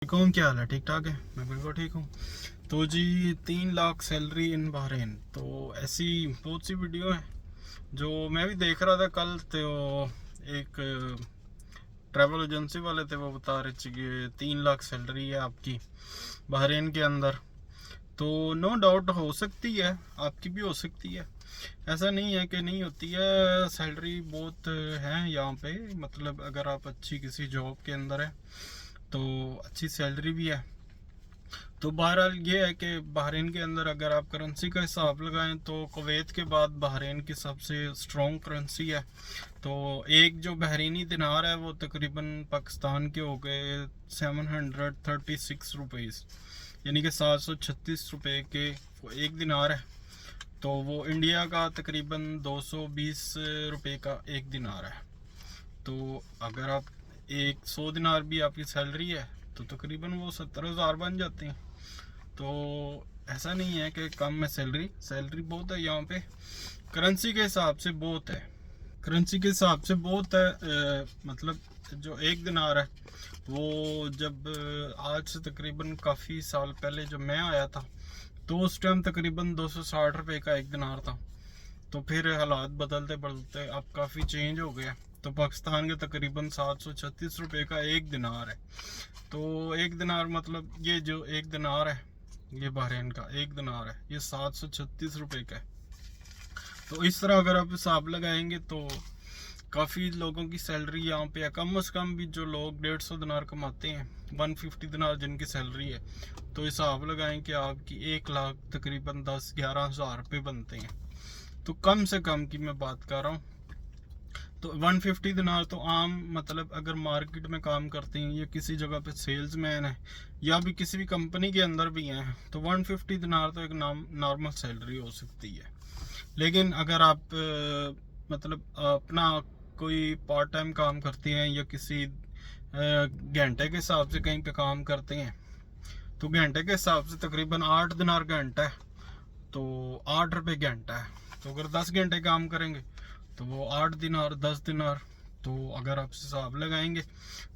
वालेकुम, क्या हाल है? ठीक ठाक है। मैं बिल्कुल ठीक हूँ। तो जी 3 लाख सैलरी इन बहरीन, तो ऐसी बहुत सी वीडियो है जो मैं भी देख रहा था कल। तो एक ट्रैवल एजेंसी वाले थे, वो बता रहे थे कि 3 लाख सैलरी है आपकी बहरीन के अंदर। तो नो डाउट हो सकती है, आपकी भी हो सकती है। ऐसा नहीं है कि नहीं होती है। सैलरी बहुत है यहाँ पे, मतलब अगर आप अच्छी किसी जॉब के अंदर है तो अच्छी सैलरी भी है। तो बहरहाल ये है कि बहरीन के अंदर अगर आप करेंसी का हिसाब लगाएं तो कुवैत के बाद बहरीन की सबसे स्ट्रॉन्ग करेंसी है। तो एक जो बहरीनी दिनार है वो तकरीबन पाकिस्तान के हो गए 736 रुपीज़, यानी कि 736 रुपये के वो एक दिनार है। तो वो इंडिया का तकरीबन 220 रुपये का एक दिनार है। तो अगर आप 100 दिनार भी आपकी सैलरी है तो तकरीबन वो 70,000 बन जाते हैं। तो ऐसा नहीं है कि कम है सैलरी, सैलरी बहुत है यहाँ पे। करेंसी के हिसाब से बहुत है, करेंसी के हिसाब से बहुत है। मतलब जो एक दिनार है वो जब आज से तकरीबन काफ़ी साल पहले जब मैं आया था तो उस टाइम तकरीबन 260 रुपये का एक दिनार था। तो फिर हालात बदलते बदलते अब काफ़ी चेंज हो गया। तो पाकिस्तान के तकरीबन 736 रुपये का एक दिनार है। तो एक दिनार मतलब ये जो एक दिनार है, ये बहरीन का एक दिनार है, ये 736 रुपये का है। तो इस तरह अगर आप हिसाब लगाएंगे तो काफ़ी लोगों की सैलरी यहाँ पे है। कम से कम भी जो लोग 150 दिनार कमाते हैं, 150 दिनार जिनकी सैलरी है, तो हिसाब लगाएं कि आपकी 1 लाख तकरीबन 10-11 हज़ार रुपये बनते हैं। तो कम से कम की मैं बात कर रहा हूँ। तो 150 दिनार तो आम, मतलब अगर मार्केट में काम करते हैं या किसी जगह पे सेल्समैन है या भी किसी भी कंपनी के अंदर भी हैं तो 150 दिनार तो एक नॉर्मल सैलरी हो सकती है। लेकिन अगर आप मतलब अपना कोई पार्ट टाइम काम करते हैं या किसी घंटे के हिसाब से कहीं पे काम करते हैं तो घंटे के हिसाब से तकरीबन 8 दिनार घंटा है, तो 8 रुपये घंटा है। तो अगर 10 घंटे काम करेंगे तो वो 8 दिनार 10 दिनार। तो अगर आप हिसाब लगाएंगे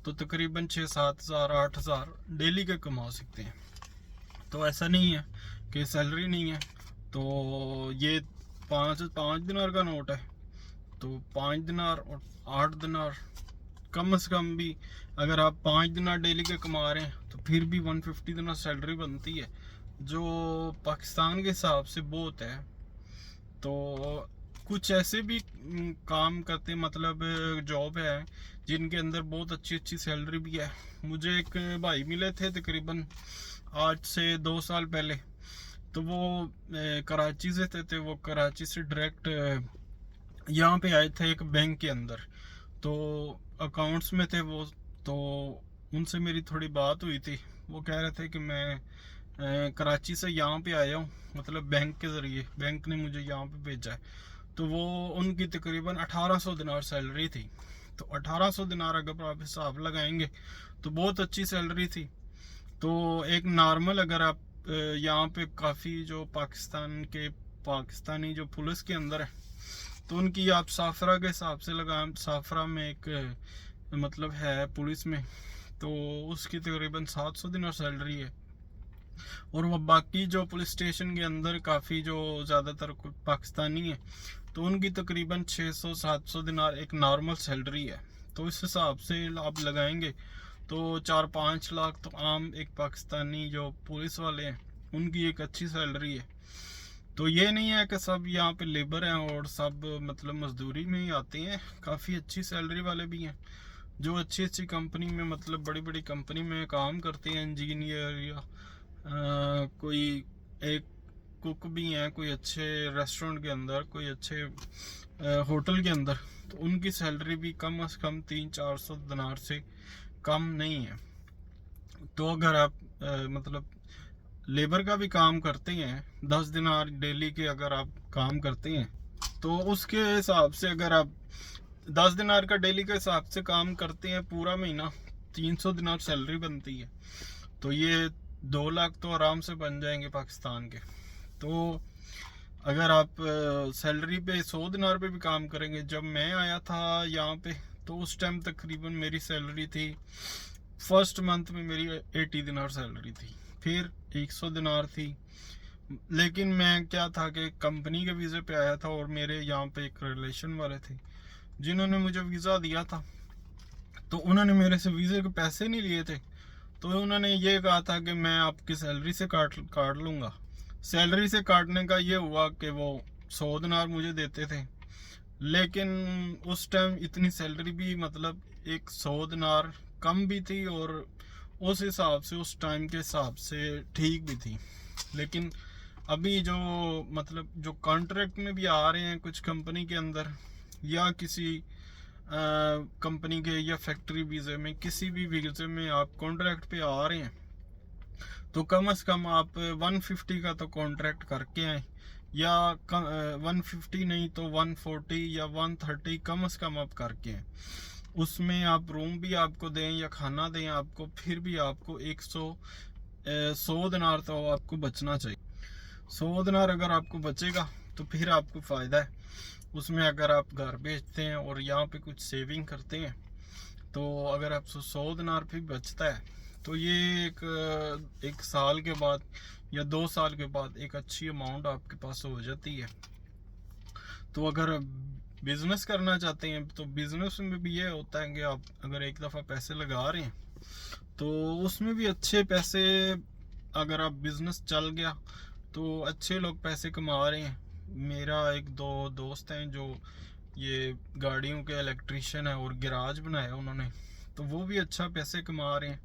तो तकरीबन 6-7 हज़ार 8 हज़ार डेली के कमा सकते हैं। तो ऐसा नहीं है कि सैलरी नहीं है। तो ये 5 दिनार का नोट है, तो 5 दिनार और 8 दिनार, कम से कम भी अगर आप 5 दिनार डेली के कमा रहे हैं तो फिर भी 150 दिनार सैलरी बनती है, जो पाकिस्तान के हिसाब से बहुत है। तो कुछ ऐसे भी काम करते, मतलब जॉब है जिनके अंदर बहुत अच्छी अच्छी सैलरी भी है। मुझे एक भाई मिले थे तकरीबन आज से 2 साल पहले। तो वो कराची से थे वो कराची से डायरेक्ट यहाँ पे आए थे एक बैंक के अंदर। तो अकाउंट्स में थे वो। तो उनसे मेरी थोड़ी बात हुई थी। वो कह रहे थे कि मैं कराची से यहाँ पे आया हूँ, मतलब बैंक के ज़रिए, बैंक ने मुझे यहाँ पे भेजा है। तो वो उनकी तकरीबन 1800 दिनार सैलरी थी। तो 1800 दिनार अगर आप हिसाब लगाएंगे तो बहुत अच्छी सैलरी थी। तो एक नॉर्मल अगर आप यहाँ पे काफ़ी जो पाकिस्तानी जो पुलिस के अंदर है तो उनकी आप साफरा के हिसाब से लगा, साफरा में एक मतलब है पुलिस में, तो उसकी तकरीबन 700 दिनार सैलरी है। और वो बाकी जो पुलिस स्टेशन के अंदर काफ़ी जो ज़्यादातर पाकिस्तानी है तो उनकी तकरीबन 600-700 दिनार एक नॉर्मल सैलरी है। तो इस हिसाब से आप लगाएंगे तो 4-5 लाख तो आम एक पाकिस्तानी जो पुलिस वाले हैं उनकी एक अच्छी सैलरी है। तो ये नहीं है कि सब यहाँ पे लेबर हैं और सब मतलब मजदूरी में ही आते हैं, काफ़ी अच्छी सैलरी वाले भी हैं जो अच्छी अच्छी कंपनी में, मतलब बड़ी बड़ी कंपनी में काम करते हैं, इंजीनियर या कोई एक कुक भी हैं, कोई अच्छे रेस्टोरेंट के अंदर, कोई अच्छे होटल के अंदर। तो उनकी सैलरी भी कम से कम 300-400 दिनार से कम नहीं है। तो अगर आप मतलब लेबर का भी काम करते हैं, 10 दिनार डेली के अगर आप काम करते हैं तो उसके हिसाब से अगर आप 10 दिनार का डेली के हिसाब से काम करते हैं पूरा महीना, 300 दिनार सैलरी बनती है। तो ये 2 लाख तो आराम से बन जाएंगे पाकिस्तान के। तो अगर आप सैलरी पे 100 दिनार पे भी काम करेंगे, जब मैं आया था यहाँ पे तो उस टाइम तकरीबन मेरी सैलरी थी फर्स्ट मंथ में मेरी 80 दिनार सैलरी थी, फिर 100 दिनार थी। लेकिन मैं क्या था कि कंपनी के वीज़े पे आया था और मेरे यहाँ पे एक रिलेशन वाले थे जिन्होंने मुझे वीज़ा दिया था, तो उन्होंने मेरे से वीज़े के पैसे नहीं लिए थे। तो उन्होंने ये कहा था कि मैं आपकी सैलरी से काट काट लूँगा। सैलरी से काटने का ये हुआ कि वो 100 दिनार मुझे देते थे, लेकिन उस टाइम इतनी सैलरी भी मतलब एक 100 दिनार कम भी थी और उस हिसाब से उस टाइम के हिसाब से ठीक भी थी। लेकिन अभी जो मतलब जो कॉन्ट्रैक्ट में भी आ रहे हैं कुछ कंपनी के अंदर या किसी कंपनी के या फैक्ट्री वीज़े में, किसी भी वीज़े में आप कॉन्ट्रैक्ट पे आ रहे हैं, तो कम से कम आप 150 का तो कॉन्ट्रैक्ट करके आए, या 150 नहीं तो 140 या 130 कम से कम आप करके आए। उसमें आप रूम भी आपको दें या खाना दें आपको, फिर भी आपको 100 दिनार तो आपको बचना चाहिए। 100 दिनार अगर आपको बचेगा तो फिर आपको फ़ायदा है उसमें। अगर आप घर बेचते हैं और यहाँ पे कुछ सेविंग करते हैं, तो अगर आप 100 दिनार भी बचता है तो ये एक साल के बाद या 2 साल के बाद एक अच्छी अमाउंट आपके पास हो जाती है। तो अगर बिजनेस करना चाहते हैं तो बिजनेस में भी ये होता है कि आप अगर एक दफ़ा पैसे लगा रहे हैं तो उसमें भी अच्छे पैसे, अगर आप बिजनेस चल गया तो अच्छे लोग पैसे कमा रहे हैं। मेरा एक दो दोस्त हैं जो ये गाड़ियों के इलेक्ट्रिशियन है और गैराज बनाया उन्होंने, तो वो भी अच्छा पैसे कमा रहे हैं।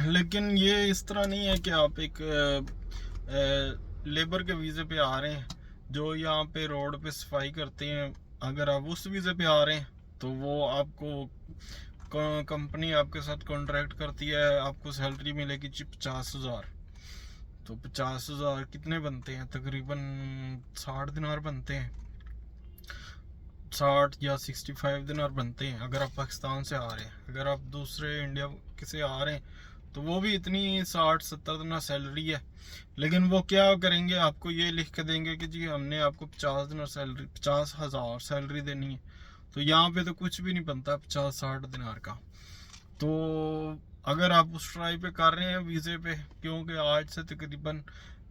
लेकिन ये इस तरह नहीं है कि आप एक लेबर के वीज़े पे आ रहे हैं जो यहाँ पे रोड पे सफाई करते हैं। अगर आप उस वीज़े पे आ रहे हैं तो वो आपको कंपनी आपके साथ कॉन्ट्रैक्ट करती है, आपको सैलरी मिलेगी 50,000। तो 50,000 कितने बनते हैं? तकरीबन 60 दिनार बनते हैं, 60 या 65 दिनार बनते हैं अगर आप पाकिस्तान से आ रहे हैं। अगर आप दूसरे इंडिया के से आ रहे हैं तो वो भी इतनी 60-70 दिनार सैलरी है। लेकिन वो क्या करेंगे, आपको ये लिख के देंगे कि जी हमने आपको 50 दिनार सैलरी, 50,000 सैलरी देनी है। तो यहाँ पे तो कुछ भी नहीं बनता 50-60 दिनार का। तो अगर आप उस ट्राई पे कर रहे हैं वीज़े पे, क्योंकि आज से तकरीबन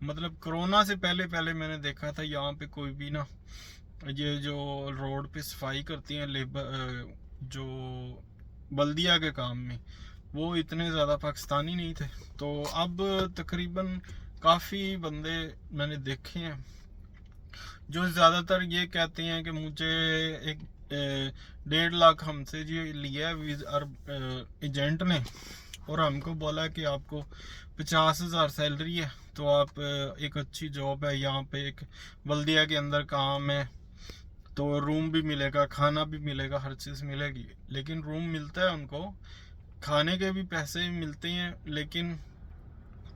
मतलब कोरोना से पहले पहले मैंने देखा था यहाँ पे कोई भी ना, ये जो रोड पे सफाई करती हैं लेबर, जो बल्दिया के काम में, वो इतने ज़्यादा पाकिस्तानी नहीं थे। तो अब तकरीबन काफ़ी बंदे मैंने देखे हैं जो ज़्यादातर ये कहते हैं कि मुझे एक 1.5 लाख हमसे जी लिया है एजेंट ने, और हमको बोला कि आपको 50,000 सैलरी है, तो आप एक अच्छी जॉब है यहाँ पे, एक बल्दिया के अंदर काम है, तो रूम भी मिलेगा, खाना भी मिलेगा, हर चीज़ मिलेगी। लेकिन रूम मिलता है उनको, खाने के भी पैसे मिलते हैं, लेकिन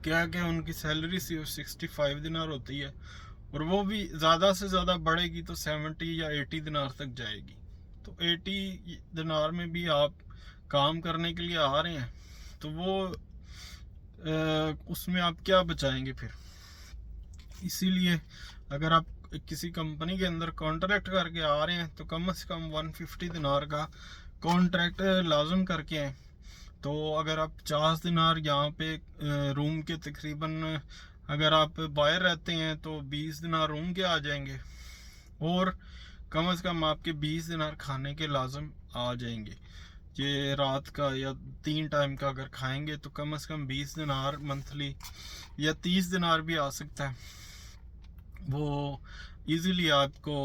क्या क्या उनकी सैलरी सिर्फ 65 दिनार होती है, और वो भी ज़्यादा से ज़्यादा बढ़ेगी तो 70 या 80 दिनार तक जाएगी। तो 80 दिनार में भी आप काम करने के लिए आ रहे हैं, तो वो उसमें आप क्या बचाएंगे फिर। इसीलिए अगर आप किसी कंपनी के अंदर कॉन्ट्रैक्ट करके आ रहे हैं तो कम से कम 150 दिनार का कॉन्ट्रैक्ट लाजम करके आए। तो अगर आप 50 दिनार यहाँ पे रूम के तकरीबन, अगर आप बाहर रहते हैं तो 20 दिनार रूम के आ जाएंगे, और कम से कम आपके 20 दिनार खाने के लाजम आ जाएंगे। ये रात का या 3 टाइम का अगर खाएंगे तो कम से कम 20 दिनार मंथली या 30 दिनार भी आ सकता है। वो इजीली आपको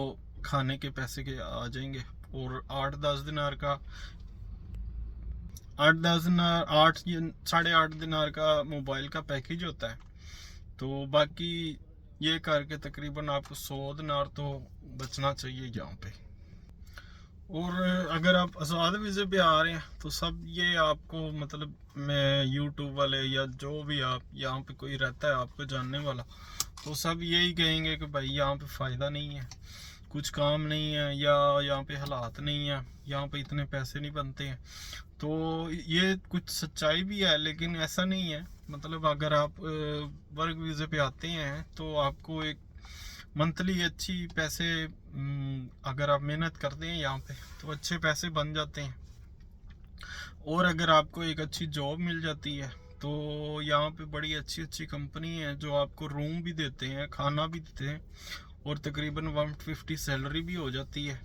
खाने के पैसे के आ जाएंगे। और 8-10 दिनार का, 8-10 दिनार, 8-8.5 दिनार का मोबाइल का पैकेज होता है। तो बाकी ये करके तकरीबन आपको 100 दिनार तो बचना चाहिए यहाँ पे। और अगर आप आज़ाद वीज़े पे आ रहे हैं तो सब ये आपको मतलब, मैं यूट्यूब वाले या जो भी आप यहाँ पे कोई रहता है आपको जानने वाला, तो सब यही कहेंगे कि भाई यहाँ पे फ़ायदा नहीं है, कुछ काम नहीं है, या यहाँ पे हालात नहीं है, यहाँ पे इतने पैसे नहीं बनते हैं। तो ये कुछ सच्चाई भी है, लेकिन ऐसा नहीं है। मतलब अगर आप वर्क वीज़े पे आते हैं तो आपको एक मंथली अच्छी पैसे, अगर आप मेहनत करते हैं यहाँ पे तो अच्छे पैसे बन जाते हैं। और अगर आपको एक अच्छी जॉब मिल जाती है तो यहाँ पे बड़ी अच्छी अच्छी कंपनी है जो आपको रूम भी देते हैं, खाना भी देते हैं, और तकरीबन 150 सैलरी भी हो जाती है।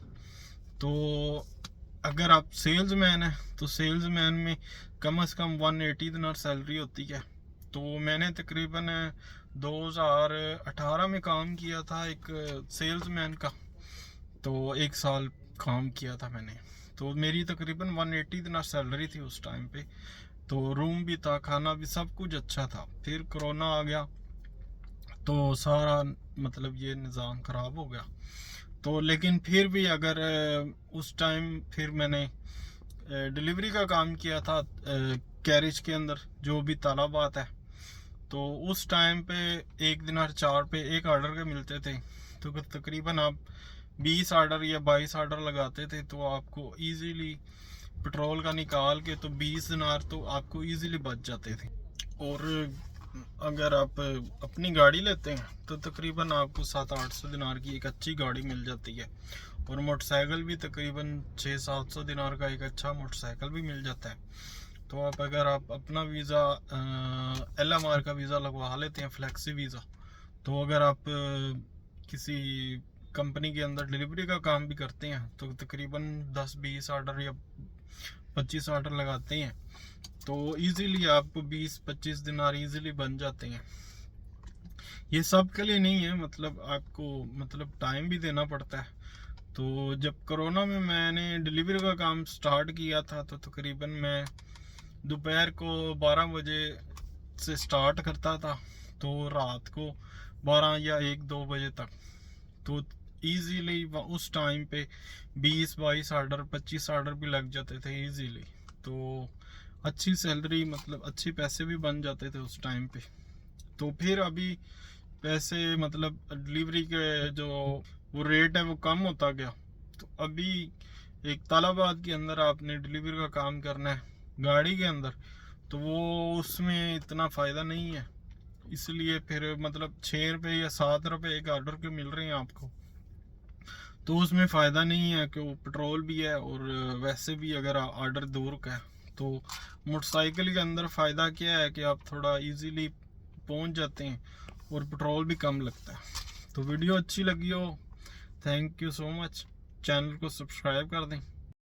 तो अगर आप सेल्समैन हैं तो सेल्समैन में कम से कम 180 दिनार सैलरी होती है। तो मैंने तकरीबन 2018 में काम किया था एक सेल्समैन का, तो 1 साल काम किया था मैंने। तो मेरी तकरीबन 180 दिनार सैलरी थी उस टाइम पे। तो रूम भी था, खाना भी, सब कुछ अच्छा था। फिर कोरोना आ गया तो सारा मतलब ये निज़ाम ख़राब हो गया। तो लेकिन फिर भी अगर उस टाइम फिर मैंने डिलीवरी का काम किया था कैरिज के अंदर, जो भी तालाबात है। तो उस टाइम पे एक दिनार 4 पे एक ऑर्डर के मिलते थे। तो तकरीबन आप 20 ऑर्डर या 22 ऑर्डर लगाते थे तो आपको इजीली पेट्रोल का निकाल के तो 20 दिनार तो आपको इजीली बच जाते थे। और अगर आप अपनी गाड़ी लेते हैं तो तकरीबन आपको 700-800 दिनार की एक अच्छी गाड़ी मिल जाती है। और मोटरसाइकिल भी तकरीबन 600-700 दिनार का एक अच्छा मोटरसाइकिल भी मिल जाता है। तो आप अगर आप अपना वीज़ा LMR का वीज़ा लगवा लेते हैं, फ्लैक्सी वीज़ा, तो अगर आप किसी कंपनी के अंदर डिलीवरी का काम भी करते हैं तो तकरीबन 10-20 ऑर्डर या 25 ऑर्डर लगाते हैं तो इजीली आपको 20-25 दिनार इजीली बन जाते हैं। ये सब के लिए नहीं है, मतलब आपको मतलब टाइम भी देना पड़ता है। तो जब कोरोना में मैंने डिलीवरी का काम स्टार्ट किया था तो तकरीबन मैं दोपहर को 12 बजे से स्टार्ट करता था तो रात को 12 या 1-2 बजे तक। तो इजीली उस टाइम पे 20-22 ऑर्डर 25 ऑर्डर भी लग जाते थे इजीली। तो अच्छी सैलरी मतलब अच्छे पैसे भी बन जाते थे उस टाइम पे। तो फिर अभी पैसे मतलब डिलीवरी के जो वो रेट है वो कम होता गया। तो अभी एक तालाबाद के अंदर आपने डिलीवरी का काम करना है गाड़ी के अंदर, तो वो उसमें इतना फ़ायदा नहीं है। इसलिए फिर मतलब 6 रुपये या 7 रुपये एक ऑर्डर के मिल रहे हैं आपको, तो उसमें फ़ायदा नहीं है कि वो पेट्रोल भी है और वैसे भी अगर ऑर्डर दूर का है। तो मोटरसाइकिल के अंदर फ़ायदा क्या है कि आप थोड़ा इजीली पहुंच जाते हैं और पेट्रोल भी कम लगता है। तो वीडियो अच्छी लगी हो, thank you so much. Channel को सब्सक्राइब कर दें।